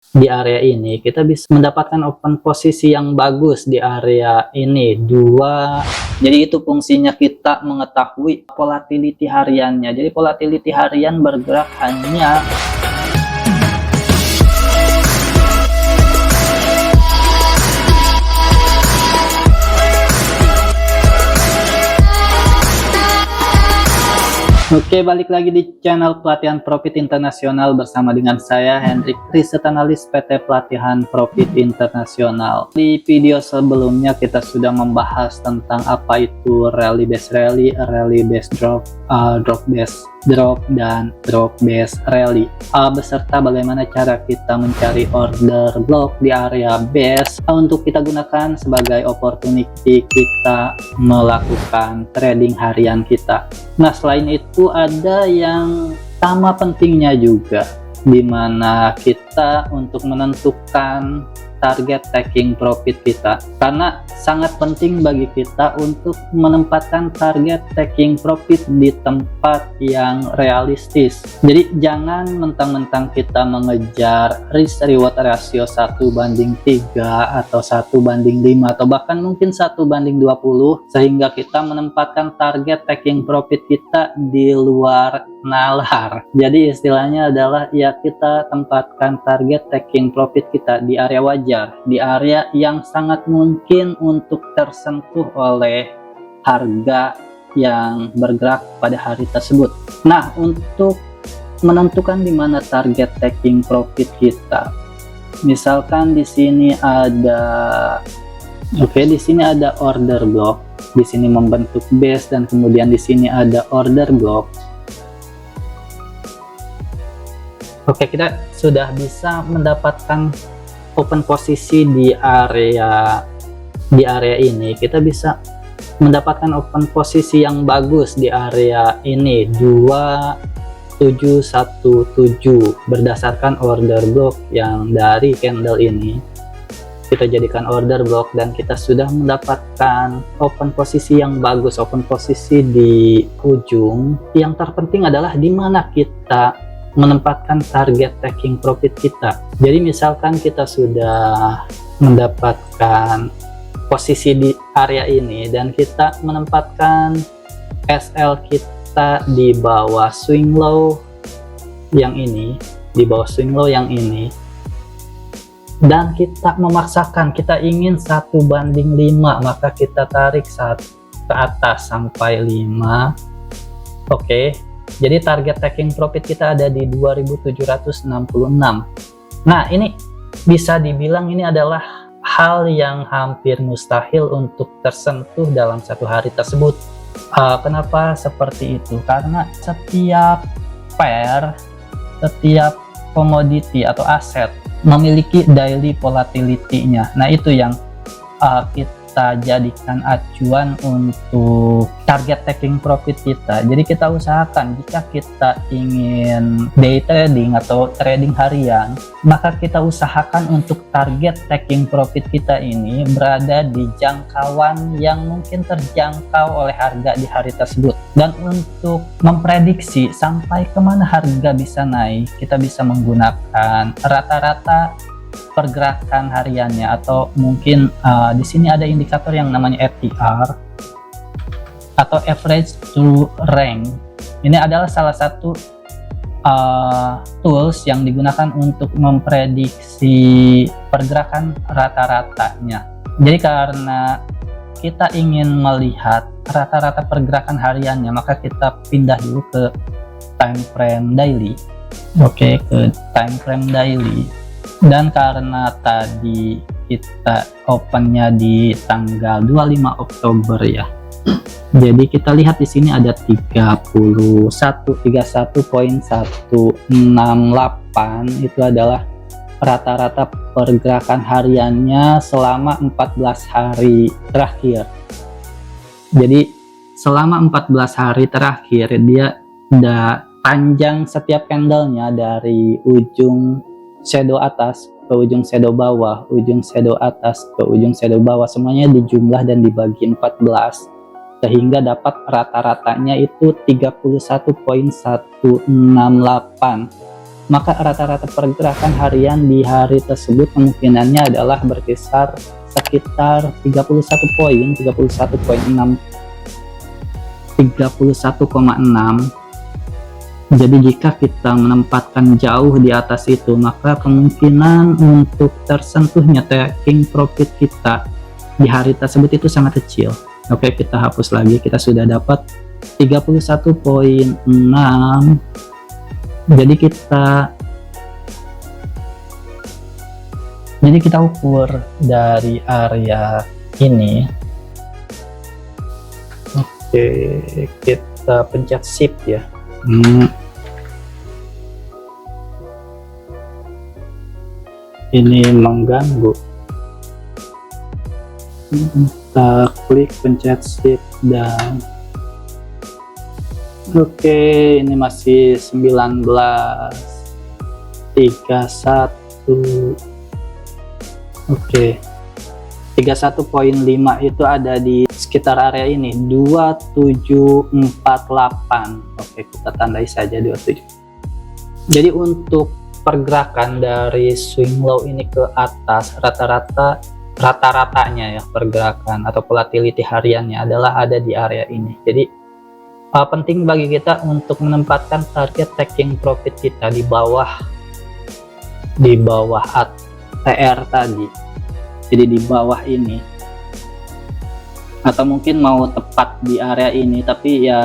Di area ini kita bisa mendapatkan open posisi yang bagus di area ini 2. Jadi itu fungsinya kita mengetahui volatility hariannya. Jadi volatility harian bergerak hanya Oke, balik lagi di channel Pelatihan Profit Internasional bersama dengan saya Hendrik, Riset Analis PT Pelatihan Profit Internasional. Di video sebelumnya kita sudah membahas tentang apa itu rally based rally, rally based drop, drop based drop, dan drop based rally, beserta bagaimana cara kita mencari order block di area base untuk kita gunakan sebagai opportunity kita melakukan trading harian kita. Nah, selain itu ada yang sama pentingnya juga, di mana kita untuk menentukan target taking profit kita, karena sangat penting bagi kita untuk menempatkan target taking profit di tempat yang realistis. Jadi jangan mentang-mentang kita mengejar risk reward ratio 1:3 atau 1:5 atau bahkan mungkin 1:20, sehingga kita menempatkan target taking profit kita di luar nalar. Jadi istilahnya adalah ya kita tempatkan target taking profit kita di area wajar, di area yang sangat mungkin untuk tersentuh oleh harga yang bergerak pada hari tersebut. Nah, untuk menentukan di mana target taking profit kita, misalkan di sini ada di sini ada order block, di sini membentuk base, dan kemudian di sini ada order block. Oke, kita sudah bisa mendapatkan open posisi di area ini. Kita bisa mendapatkan open posisi yang bagus di area ini 2717 berdasarkan order block yang dari candle ini kita jadikan order block, dan kita sudah mendapatkan open posisi yang bagus, open posisi di ujung. Yang terpenting adalah di mana kita menempatkan target taking profit kita. Jadi misalkan kita sudah mendapatkan posisi di area ini dan kita menempatkan SL kita di bawah swing low yang ini, di bawah swing low yang ini, dan kita memaksakan kita ingin 1:5, maka kita tarik ke atas sampai 5. Oke. Jadi target taking profit kita ada di 2766. Nah, ini bisa dibilang ini adalah hal yang hampir mustahil untuk tersentuh dalam satu hari tersebut. Kenapa seperti itu? Karena setiap pair, setiap komoditi atau aset memiliki daily volatility-nya. Nah, itu yang kita jadikan acuan untuk target taking profit kita. Jadi kita usahakan jika kita ingin day trading atau trading harian, maka kita usahakan untuk target taking profit kita ini berada di jangkauan yang mungkin terjangkau oleh harga di hari tersebut. Dan untuk memprediksi sampai kemana harga bisa naik, kita bisa menggunakan rata-rata pergerakan hariannya, atau mungkin di sini ada indikator yang namanya ATR atau average true rank. Ini adalah salah satu tools yang digunakan untuk memprediksi pergerakan rata-ratanya. Jadi karena kita ingin melihat rata-rata pergerakan hariannya, maka kita pindah dulu ke time frame daily. Oke, ke time frame daily. Dan karena tadi kita opennya di tanggal 25 Oktober ya, jadi kita lihat di sini ada 31.168, itu adalah rata-rata pergerakan hariannya selama 14 hari terakhir. Jadi selama 14 hari terakhir dia udah panjang setiap candlenya dari ujung shadow atas ke ujung shadow bawah, ujung shadow atas ke ujung shadow bawah, semuanya dijumlah dan dibagi 14, sehingga dapat rata-ratanya itu 31.168. maka rata-rata pergerakan harian di hari tersebut kemungkinannya adalah berkisar sekitar 31,6 Jadi jika kita menempatkan jauh di atas itu, maka kemungkinan untuk tersentuhnya taking profit kita di hari tersebut itu sangat kecil. Oke, kita hapus lagi. Kita sudah dapat 31,6. Jadi kita ukur dari area ini. Oke, kita pencet shift ya. Ini mengganggu. Kita klik pencet shift dan oke, ini masih 19,31. Oke, 31,5 itu ada di sekitar area ini 2748. Oke, kita tandai saja 27. Jadi untuk pergerakan dari swing low ini ke atas, rata-ratanya ya, pergerakan atau volatility hariannya adalah ada di area ini. Jadi penting bagi kita untuk menempatkan target taking profit kita di bawah ATR tadi. Jadi di bawah ini, atau mungkin mau tepat di area ini, tapi ya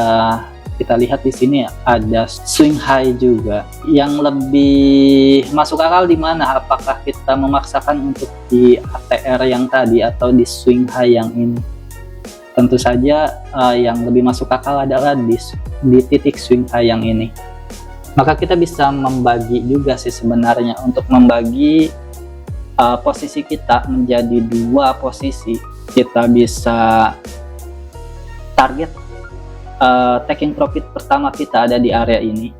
kita lihat di sini ada swing high juga yang lebih masuk akal. Di mana apakah kita memaksakan untuk di ATR yang tadi atau di swing high yang ini? Tentu saja yang lebih masuk akal adalah di titik swing high yang ini. Maka kita bisa membagi juga sih sebenarnya, untuk membagi posisi kita menjadi dua posisi. Kita bisa target taking profit pertama kita ada di area ini,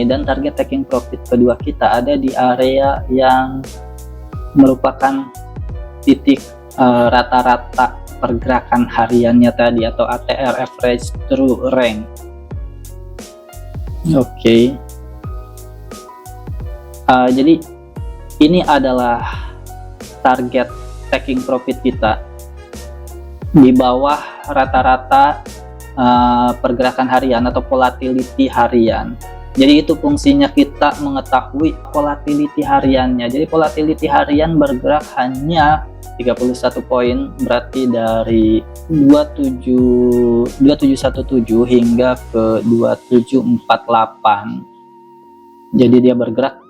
dan target taking profit kedua kita ada di area yang merupakan titik rata-rata pergerakan hariannya tadi, atau ATR, average true rank. Oke. Jadi ini adalah target taking profit kita di bawah rata-rata pergerakan harian atau volatility harian. Jadi itu fungsinya kita mengetahui volatility hariannya. Jadi volatility harian bergerak hanya 31 poin, berarti dari 2717 hingga ke 2748. Jadi dia bergerak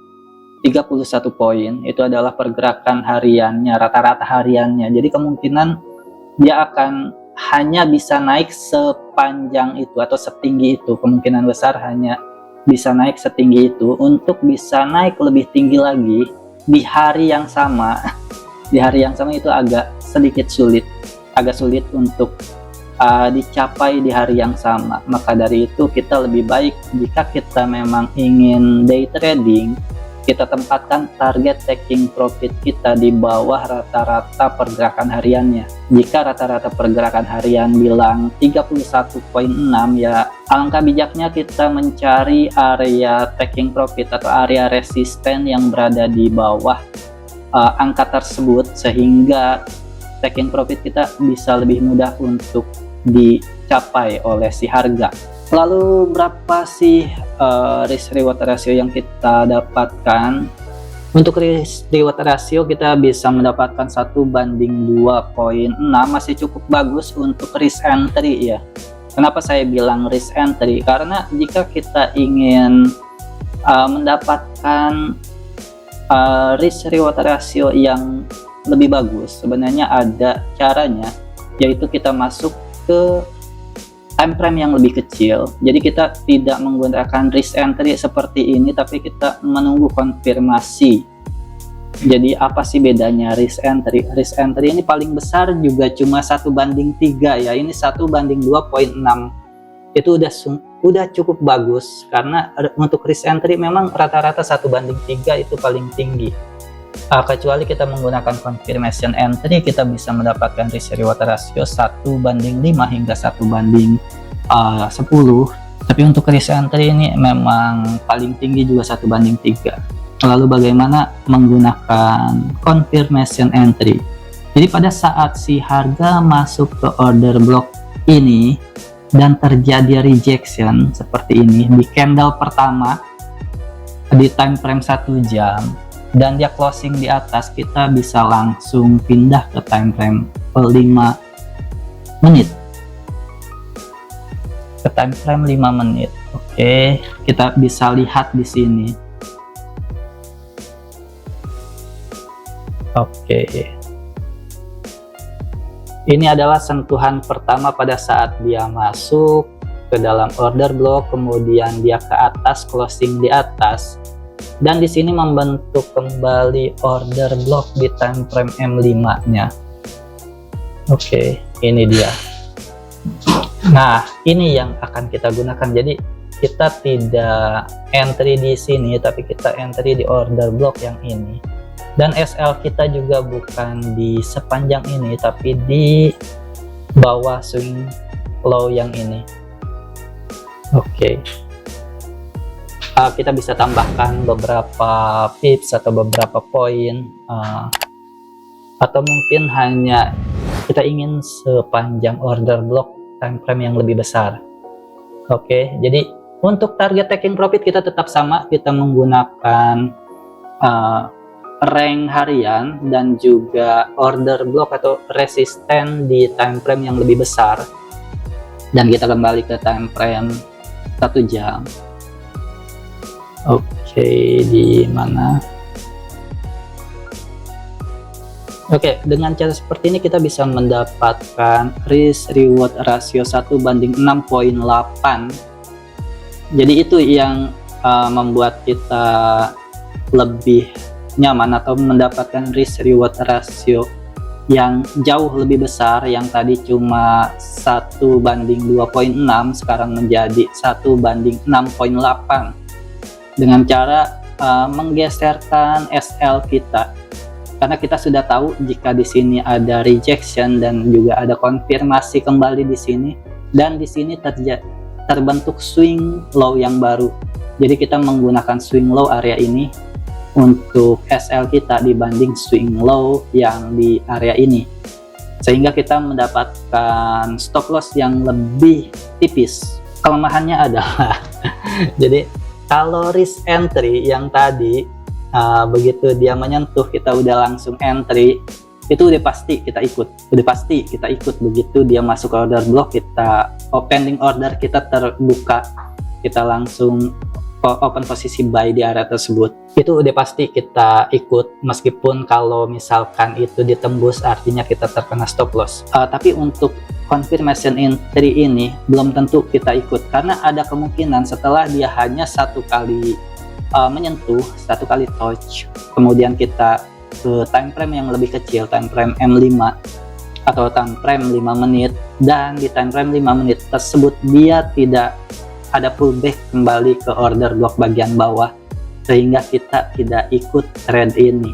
31 poin, itu adalah pergerakan hariannya, rata-rata hariannya. Jadi kemungkinan dia akan hanya bisa naik sepanjang itu atau setinggi itu. Kemungkinan besar hanya bisa naik setinggi itu. Untuk bisa naik lebih tinggi lagi di hari yang sama, di hari yang sama itu agak sedikit sulit, untuk dicapai di hari yang sama. Maka dari itu kita lebih baik, jika kita memang ingin day trading, kita tempatkan target taking profit kita di bawah rata-rata pergerakan hariannya. Jika rata-rata pergerakan harian bilang 31,6, ya alangkah bijaknya kita mencari area taking profit atau area resisten yang berada di bawah angka tersebut, sehingga taking profit kita bisa lebih mudah untuk dicapai oleh si harga. Lalu berapa sih risk reward ratio yang kita dapatkan? Untuk risk reward ratio kita bisa mendapatkan 1:2.6, masih cukup bagus untuk risk entry ya. Kenapa saya bilang risk entry? Karena jika kita ingin mendapatkan risk reward ratio yang lebih bagus, sebenarnya ada caranya, yaitu kita masuk ke time frame yang lebih kecil. Jadi kita tidak menggunakan risk entry seperti ini, tapi kita menunggu konfirmasi. Jadi apa sih bedanya risk entry? Risk entry ini paling besar juga cuma 1:3 ya. Ini 1:2.6. Itu udah cukup bagus, karena untuk risk entry memang rata-rata 1:3 itu paling tinggi. Kecuali kita menggunakan confirmation entry, kita bisa mendapatkan risk reward ratio 1:5 hingga 1:10. Tapi untuk risk entry ini memang paling tinggi juga 1:3. Lalu bagaimana menggunakan confirmation entry? Jadi pada saat si harga masuk ke order block ini dan terjadi rejection seperti ini di candle pertama di time frame 1 jam dan dia closing di atas, kita bisa langsung pindah ke time frame 5 menit. Ke time frame 5 menit. Oke, kita bisa lihat di sini. Oke. Ini adalah sentuhan pertama pada saat dia masuk ke dalam order block, kemudian dia ke atas, closing di atas, dan di sini membentuk kembali order block di time frame M5-nya. Oke, ini dia. Nah, ini yang akan kita gunakan. Jadi kita tidak entry di sini, tapi kita entry di order block yang ini. Dan SL kita juga bukan di sepanjang ini, tapi di bawah swing low yang ini. Oke. Kita bisa tambahkan beberapa pips atau beberapa poin, atau mungkin hanya kita ingin sepanjang order block time frame yang lebih besar. Oke, jadi untuk target taking profit kita tetap sama, kita menggunakan rank harian dan juga order block atau resisten di time frame yang lebih besar, dan kita kembali ke time frame 1 jam. Oke, di mana? Oke, dengan cara seperti ini kita bisa mendapatkan risk reward rasio 1:6.8. Jadi itu yang membuat kita lebih nyaman atau mendapatkan risk reward rasio yang jauh lebih besar. Yang tadi cuma 1:2.6, sekarang menjadi 1:6.8 dengan cara menggeserkan SL kita, karena kita sudah tahu jika di sini ada rejection dan juga ada konfirmasi kembali di sini, dan di sini terbentuk swing low yang baru. Jadi kita menggunakan swing low area ini untuk SL kita dibanding swing low yang di area ini, sehingga kita mendapatkan stop loss yang lebih tipis. Kelemahannya adalah jadi kalau risk entry yang tadi begitu dia menyentuh kita udah langsung entry, itu udah pasti kita ikut, begitu dia masuk ke order block, kita pending order kita terbuka, kita langsung open posisi buy di area tersebut, itu udah pasti kita ikut, meskipun kalau misalkan itu ditembus artinya kita terkena stop loss. Tapi untuk confirmation entry ini belum tentu kita ikut, karena ada kemungkinan setelah dia hanya satu kali menyentuh, satu kali touch, kemudian kita ke time frame yang lebih kecil, time frame M5 atau time frame 5 menit, dan di time frame 5 menit tersebut dia tidak ada pullback kembali ke order block bagian bawah, sehingga kita tidak ikut trade ini.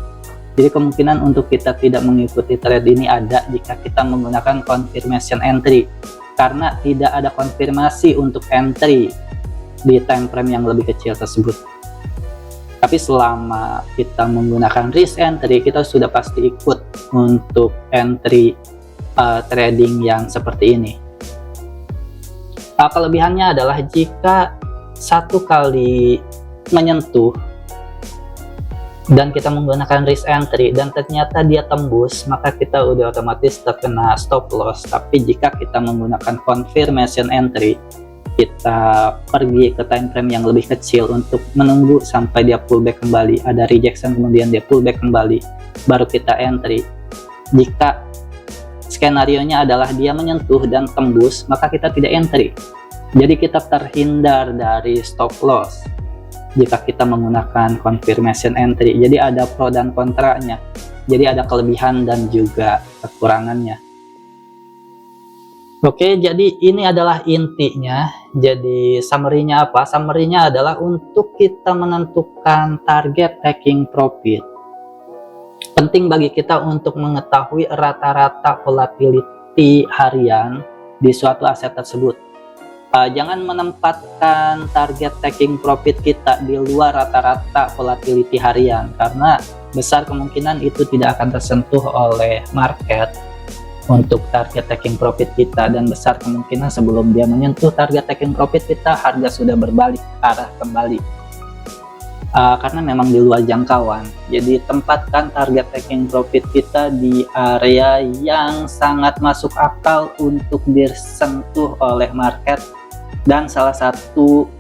Jadi kemungkinan untuk kita tidak mengikuti trade ini ada jika kita menggunakan confirmation entry, karena tidak ada konfirmasi untuk entry di time frame yang lebih kecil tersebut. Tapi selama kita menggunakan risk entry, kita sudah pasti ikut untuk entry trading yang seperti ini. Kelebihannya adalah jika satu kali menyentuh dan kita menggunakan risk entry dan ternyata dia tembus, maka kita udah otomatis terkena stop loss. Tapi jika kita menggunakan confirmation entry, kita pergi ke time frame yang lebih kecil untuk menunggu sampai dia pullback kembali, ada rejection kemudian dia pullback kembali, baru kita entry. Jika skenario-nya adalah dia menyentuh dan tembus, maka kita tidak entry. Jadi kita terhindar dari stop loss jika kita menggunakan confirmation entry. Jadi ada pro dan kontranya. Jadi ada kelebihan dan juga kekurangannya. Oke, jadi ini adalah intinya. Jadi summary-nya apa? Summary-nya adalah untuk kita menentukan target taking profit. Penting bagi kita untuk mengetahui rata-rata volatility harian di suatu aset tersebut. Jangan menempatkan target taking profit kita di luar rata-rata volatility harian, karena besar kemungkinan itu tidak akan tersentuh oleh market untuk target taking profit kita, dan besar kemungkinan sebelum dia menyentuh target taking profit kita, harga sudah berbalik arah kembali. Karena memang di luar jangkauan, jadi tempatkan target taking profit kita di area yang sangat masuk akal untuk disentuh oleh market. Dan salah satu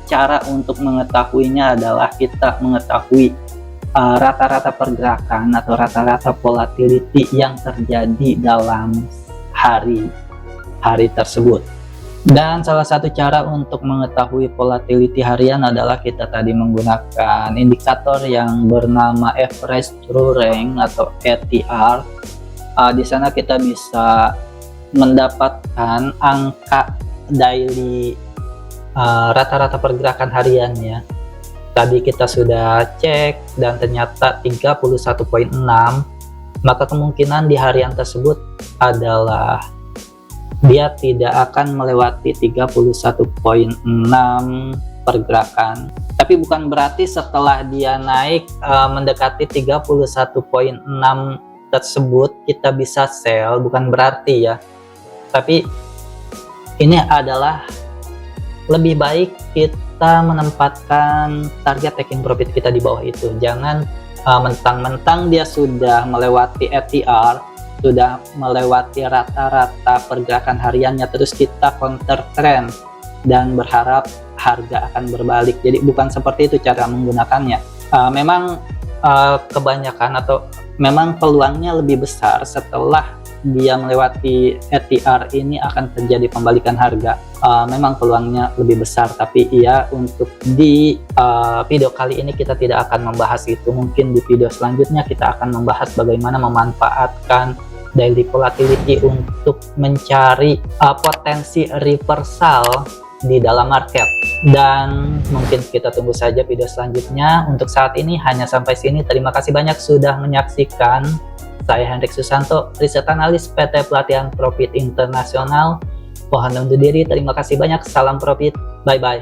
cara untuk mengetahuinya adalah kita mengetahui rata-rata pergerakan atau rata-rata volatility yang terjadi dalam hari tersebut. Dan salah satu cara untuk mengetahui volatility harian adalah kita tadi menggunakan indikator yang bernama average true rank atau ATR. Di sana kita bisa mendapatkan angka daily rata-rata pergerakan hariannya. Tadi kita sudah cek dan ternyata 31.6, maka kemungkinan di harian tersebut adalah dia tidak akan melewati 31.6 pergerakan. Tapi bukan berarti setelah dia naik mendekati 31.6 tersebut kita bisa sell, bukan berarti ya. Tapi ini adalah lebih baik kita menempatkan target taking profit kita di bawah itu. Jangan mentang-mentang dia sudah melewati ATR, sudah melewati rata-rata pergerakan hariannya, terus kita counter trend dan berharap harga akan berbalik. Jadi bukan seperti itu cara menggunakannya. Memang kebanyakan atau memang peluangnya lebih besar setelah dia melewati ATR ini akan terjadi pembalikan harga. Memang peluangnya lebih besar, tapi iya, untuk di video kali ini kita tidak akan membahas itu. Mungkin di video selanjutnya kita akan membahas bagaimana memanfaatkan daily volatility untuk mencari potensi reversal di dalam market. Dan mungkin kita tunggu saja video selanjutnya. Untuk saat ini hanya sampai sini. Terima kasih banyak sudah menyaksikan. Saya Hendrik Susanto, riset analis PT Pelatihan Profit Internasional. Mohon undur diri. Terima kasih banyak. Salam profit. Bye bye.